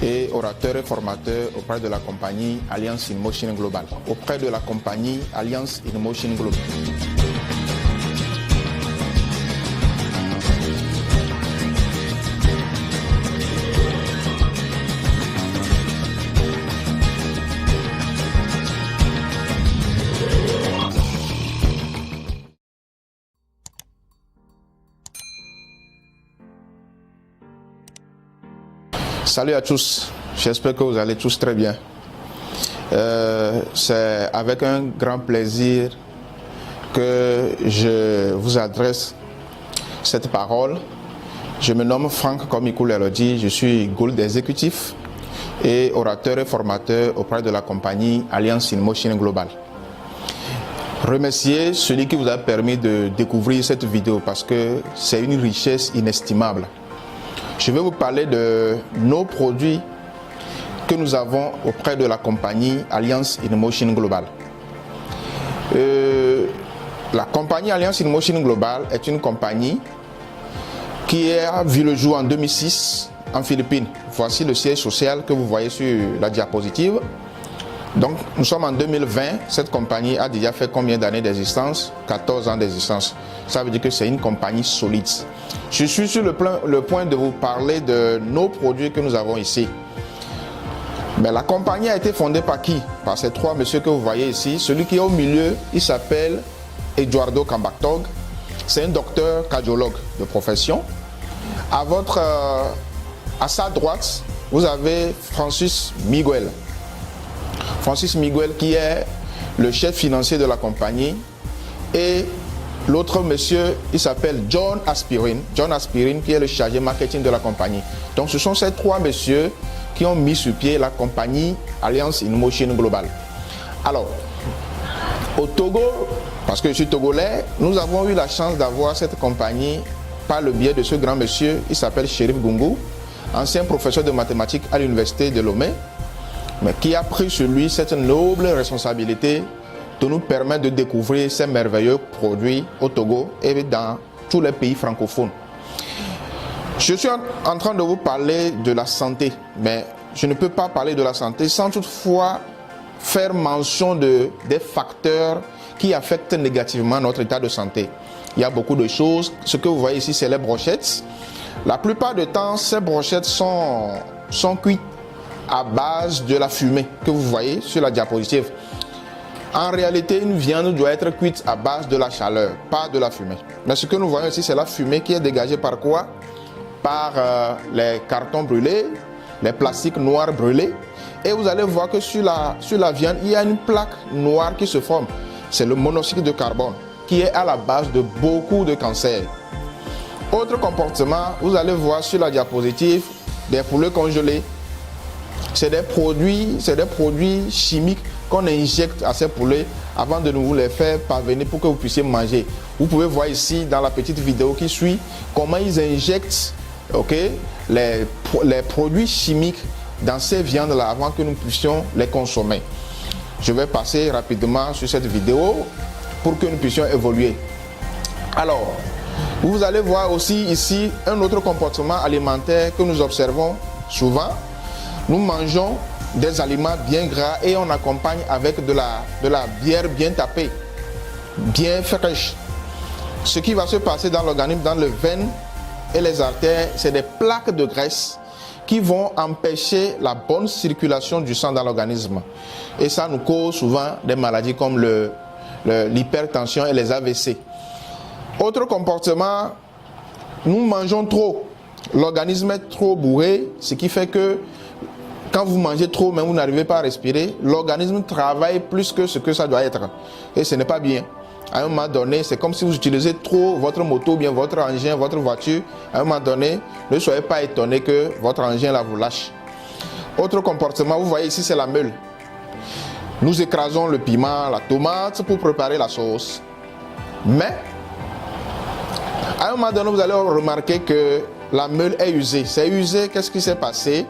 et orateur et formateur auprès de la compagnie Alliance InMotion Global. Auprès de la compagnie Alliance InMotion Global. Salut à tous, j'espère que vous allez tous très bien. C'est avec un grand plaisir que je vous adresse cette parole. Je me nomme Franck, comme Ikou l'a dit, je suis Gould exécutif et orateur et formateur auprès de la compagnie Alliance InMotion Global. Remerciez celui qui vous a permis de découvrir cette vidéo parce que c'est une richesse inestimable. Je vais vous parler de nos produits que nous avons auprès de la compagnie Alliance InMotion Global. La compagnie Alliance InMotion Global est une compagnie qui a vu le jour en 2006 en Philippines. Voici le siège social que vous voyez sur la diapositive. Donc nous sommes en 2020, cette compagnie a déjà fait combien d'années d'existence? 14 ans d'existence. Ça veut dire que c'est une compagnie solide. Je suis sur le point de vous parler de nos produits que nous avons ici. Mais la compagnie a été fondée par qui? Par ces trois messieurs que vous voyez ici. Celui qui est au milieu, il s'appelle Eduardo Cambactog. C'est un docteur cardiologue de profession. À sa droite, vous avez Francis Miguel. Francis Miguel qui est le chef financier de la compagnie. Et l'autre monsieur, il s'appelle John Aspirin. John Aspirin qui est le chargé marketing de la compagnie. Donc ce sont ces trois messieurs qui ont mis sur pied la compagnie Alliance InMotion Global. Alors, au Togo, parce que je suis togolais, nous avons eu la chance d'avoir cette compagnie par le biais de ce grand monsieur. Il s'appelle Chérif Gungu, ancien professeur de mathématiques à l'université de Lomé, mais qui a pris sur lui cette noble responsabilité de nous permettre de découvrir ces merveilleux produits au Togo et dans tous les pays francophones. Je suis en train de vous parler de la santé, mais je ne peux pas parler de la santé sans toutefois faire mention des facteurs qui affectent négativement notre état de santé. Il y a beaucoup de choses. Ce que vous voyez ici, c'est les brochettes. La plupart du temps, ces brochettes sont cuites à base de la fumée que vous voyez sur la diapositive. En réalité, une viande doit être cuite à base de la chaleur, pas de la fumée. Mais ce que nous voyons ici, c'est la fumée qui est dégagée par quoi? Par les cartons brûlés, les plastiques noirs brûlés. Et vous allez voir que sur la viande, il y a une plaque noire qui se forme. C'est le monoxyde de carbone qui est à la base de beaucoup de cancers. Autre comportement, vous allez voir sur la diapositive des poulets congelés. C'est des produits chimiques qu'on injecte à ces poulets avant de nous les faire parvenir pour que vous puissiez manger. Vous pouvez voir ici dans la petite vidéo qui suit comment ils injectent les produits chimiques dans ces viandes-là avant que nous puissions les consommer. Je vais passer rapidement sur cette vidéo pour que nous puissions évoluer. Alors, vous allez voir aussi ici un autre comportement alimentaire que nous observons souvent. Nous mangeons des aliments bien gras et on accompagne avec de la bière bien tapée, bien fraîche. Ce qui va se passer dans l'organisme, dans les veines et les artères, c'est des plaques de graisse qui vont empêcher la bonne circulation du sang dans l'organisme. Et ça nous cause souvent des maladies comme l'hypertension et les AVC. Autre comportement, nous mangeons trop. L'organisme est trop bourré, ce qui fait que quand vous mangez trop, mais vous n'arrivez pas à respirer, l'organisme travaille plus que ce que ça doit être. Et ce n'est pas bien. À un moment donné, c'est comme si vous utilisez trop votre moto, bien votre engin, votre voiture. À un moment donné, ne soyez pas étonné que votre engin là vous lâche. Autre comportement, vous voyez ici, c'est la meule. Nous écrasons le piment, la tomate pour préparer la sauce. Mais, à un moment donné, vous allez remarquer que la meule est usée. C'est usé, qu'est-ce qui s'est passé?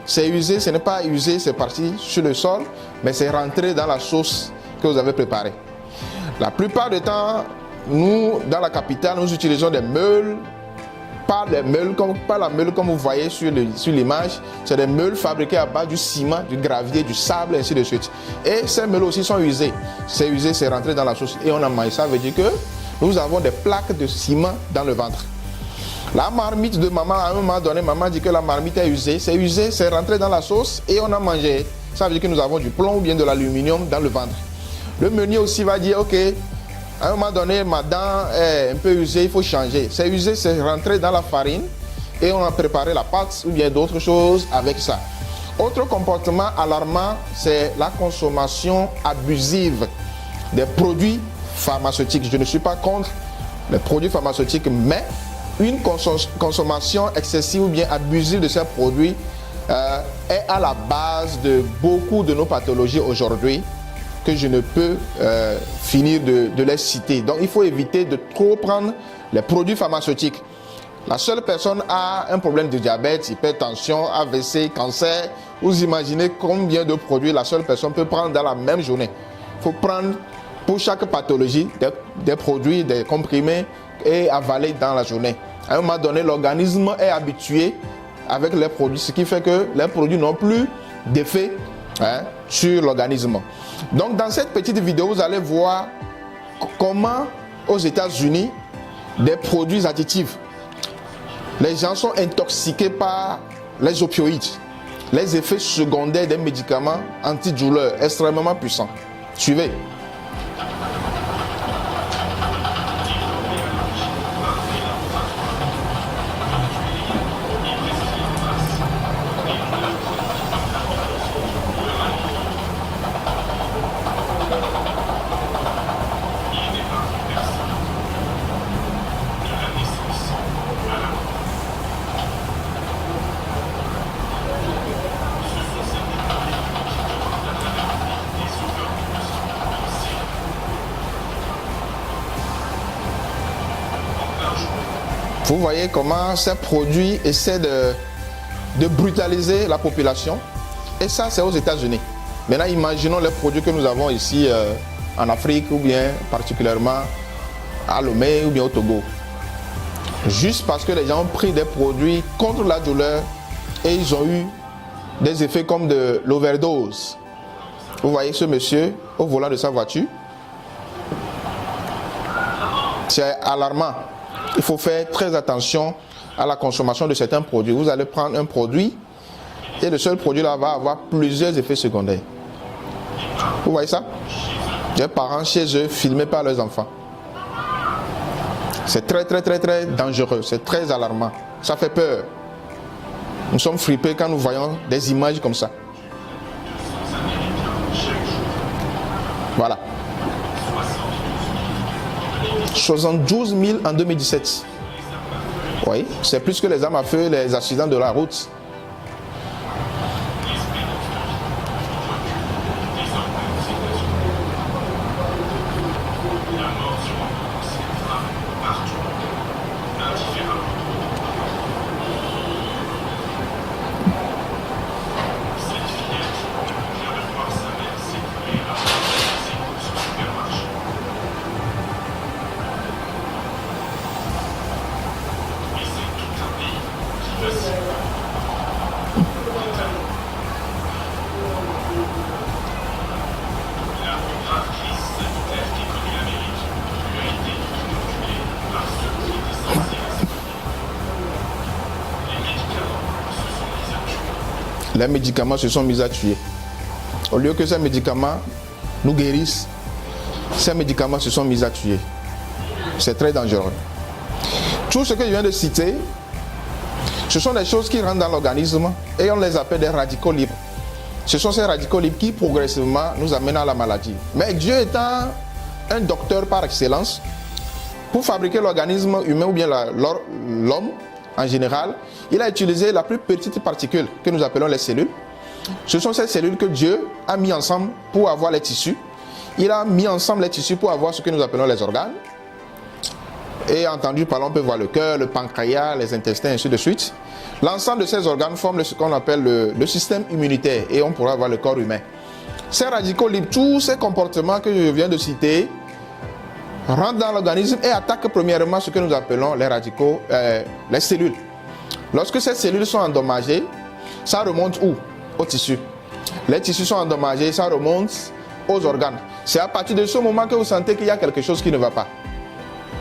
C'est usé, ce n'est pas usé, c'est parti sur le sol, mais c'est rentré dans la sauce que vous avez préparée. La plupart du temps, nous, dans la capitale, nous utilisons des meules pas la meule comme vous voyez sur l'image. C'est des meules fabriquées à base du ciment, du gravier, du sable, ainsi de suite. Et ces meules aussi sont usées. C'est usé, c'est rentré dans la sauce et on a mangé. Ça veut dire que nous avons des plaques de ciment dans le ventre. La marmite de maman, à un moment donné, maman dit que la marmite est usée. C'est usé, c'est rentré dans la sauce et on a mangé. Ça veut dire que nous avons du plomb ou bien de l'aluminium dans le ventre. Le meunier aussi va dire, ok, à un moment donné, ma dent est un peu usée, il faut changer. C'est usé, c'est rentré dans la farine et on a préparé la pâte ou bien d'autres choses avec ça. Autre comportement alarmant, c'est la consommation abusive des produits pharmaceutiques. Je ne suis pas contre les produits pharmaceutiques, mais une consommation excessive ou bien abusive de ces produits est à la base de beaucoup de nos pathologies aujourd'hui que je ne peux finir de les citer. Donc il faut éviter de trop prendre les produits pharmaceutiques. La seule personne a un problème de diabète, hypertension, AVC, cancer. Vous imaginez combien de produits la seule personne peut prendre dans la même journée. Il faut prendre pour chaque pathologie des produits, des comprimés et avaler dans la journée. À un moment donné, l'organisme est habitué avec les produits, ce qui fait que les produits n'ont plus d'effet sur l'organisme. Donc dans cette petite vidéo, vous allez voir comment aux États-Unis, des produits additifs, les gens sont intoxiqués par les opioïdes, les effets secondaires des médicaments antidouleurs extrêmement puissants. Suivez. Vous voyez comment ces produits essaient de brutaliser la population. Et ça, c'est aux États-Unis. Maintenant, imaginons les produits que nous avons ici en Afrique ou bien particulièrement à Lomé ou bien au Togo. Juste parce que les gens ont pris des produits contre la douleur et ils ont eu des effets comme de l'overdose. Vous voyez ce monsieur au volant de sa voiture. C'est alarmant. Il faut faire très attention à la consommation de certains produits. Vous allez prendre un produit et le seul produit là va avoir plusieurs effets secondaires. Vous voyez ça? Des parents chez eux filmés par leurs enfants. C'est très dangereux, c'est très alarmant. Ça fait peur. Nous sommes fripés quand nous voyons des images comme ça. Voilà. 72 000 en 2017. Oui, c'est plus que les armes à feu, les accidents de la route. Les médicaments se sont mis à tuer. Au lieu que ces médicaments nous guérissent, ces médicaments se sont mis à tuer. C'est très dangereux. Tout ce que je viens de citer, ce sont des choses qui rentrent dans l'organisme et on les appelle des radicaux libres. Ce sont ces radicaux libres qui progressivement nous amènent à la maladie. Mais Dieu étant un docteur par excellence, pour fabriquer l'organisme humain ou bien l'homme en général, il a utilisé la plus petite particule que nous appelons les cellules. Ce sont ces cellules que Dieu a mis ensemble pour avoir les tissus. Il a mis ensemble les tissus pour avoir ce que nous appelons les organes. Et entendu par là, on peut voir le cœur, le pancréas, les intestins, ainsi de suite. L'ensemble de ces organes forment ce qu'on appelle le système immunitaire et on pourra avoir le corps humain. Ces radicaux libres, tous ces comportements que je viens de citer, rentre dans l'organisme et attaque premièrement ce que nous appelons les radicaux, les cellules. Lorsque ces cellules sont endommagées, ça remonte où? Aux tissus. Les tissus sont endommagés, ça remonte aux organes. C'est à partir de ce moment que vous sentez qu'il y a quelque chose qui ne va pas.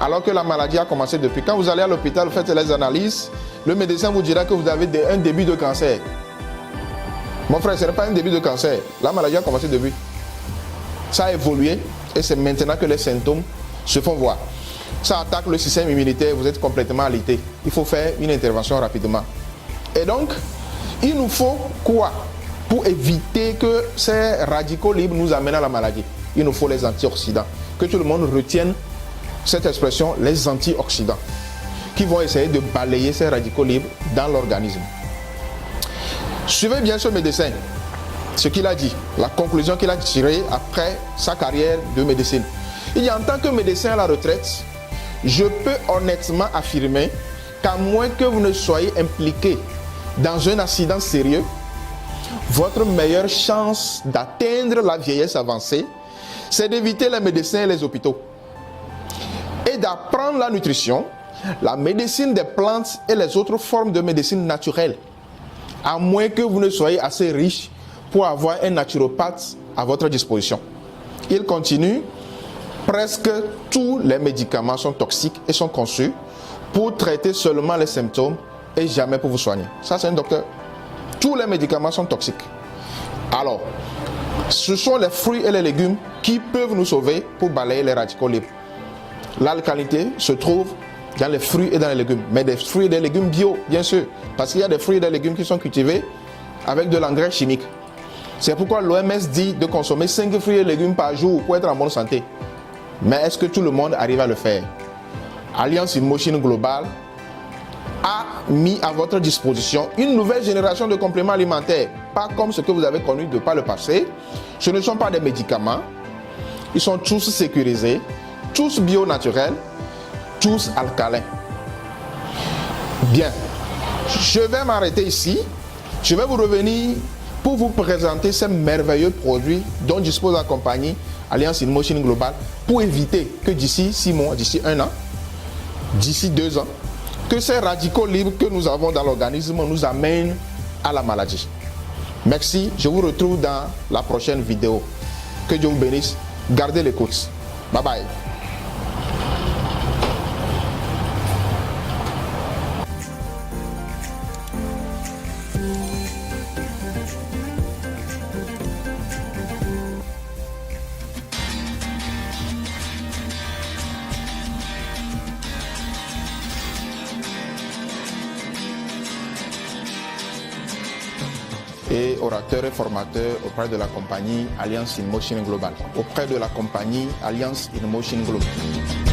Alors que la maladie a commencé depuis. Quand vous allez à l'hôpital, vous faites les analyses, le médecin vous dira que vous avez un début de cancer. Mon frère, ce n'est pas un début de cancer. La maladie a commencé depuis. Ça a évolué et c'est maintenant que les symptômes se font voir. Ça attaque le système immunitaire, vous êtes complètement alité. Il faut faire une intervention rapidement. Et donc, il nous faut quoi pour éviter que ces radicaux libres nous amènent à la maladie? Il nous faut les antioxydants. Que tout le monde retienne cette expression, les antioxydants, qui vont essayer de balayer ces radicaux libres dans l'organisme. Suivez bien ce médecin, ce qu'il a dit, la conclusion qu'il a tirée après sa carrière de médecine. Il dit, en tant que médecin à la retraite, je peux honnêtement affirmer qu'à moins que vous ne soyez impliqué dans un accident sérieux, votre meilleure chance d'atteindre la vieillesse avancée, c'est d'éviter les médecins et les hôpitaux et d'apprendre la nutrition, la médecine des plantes et les autres formes de médecine naturelle, à moins que vous ne soyez assez riche pour avoir un naturopathe à votre disposition. Il continue, presque tous les médicaments sont toxiques et sont conçus pour traiter seulement les symptômes et jamais pour vous soigner. Ça, c'est un docteur. Tous les médicaments sont toxiques. Alors, ce sont les fruits et les légumes qui peuvent nous sauver pour balayer les radicaux libres. L'alcalinité se trouve dans les fruits et dans les légumes, mais des fruits et des légumes bio, bien sûr, parce qu'il y a des fruits et des légumes qui sont cultivés avec de l'engrais chimique. C'est pourquoi l'OMS dit de consommer 5 fruits et légumes par jour pour être en bonne santé. Mais est-ce que tout le monde arrive à le faire? Alliance InMotion Global a mis à votre disposition une nouvelle génération de compléments alimentaires, pas comme ce que vous avez connu de par le passé. Ce ne sont pas des médicaments, ils sont tous sécurisés, tous bio-naturels, tous alcalins. Bien, je vais m'arrêter ici. Je vais vous revenir pour vous présenter ces merveilleux produits dont dispose la compagnie Alliance InMotion Global pour éviter que d'ici 6 mois, d'ici 1 an, d'ici 2 ans, que ces radicaux libres que nous avons dans l'organisme nous amènent à la maladie. Merci, je vous retrouve dans la prochaine vidéo. Que Dieu vous bénisse. Gardez l'écoute. Bye bye. Et orateur et formateur auprès de la compagnie Alliance InMotion Global. Auprès de la compagnie Alliance InMotion Global.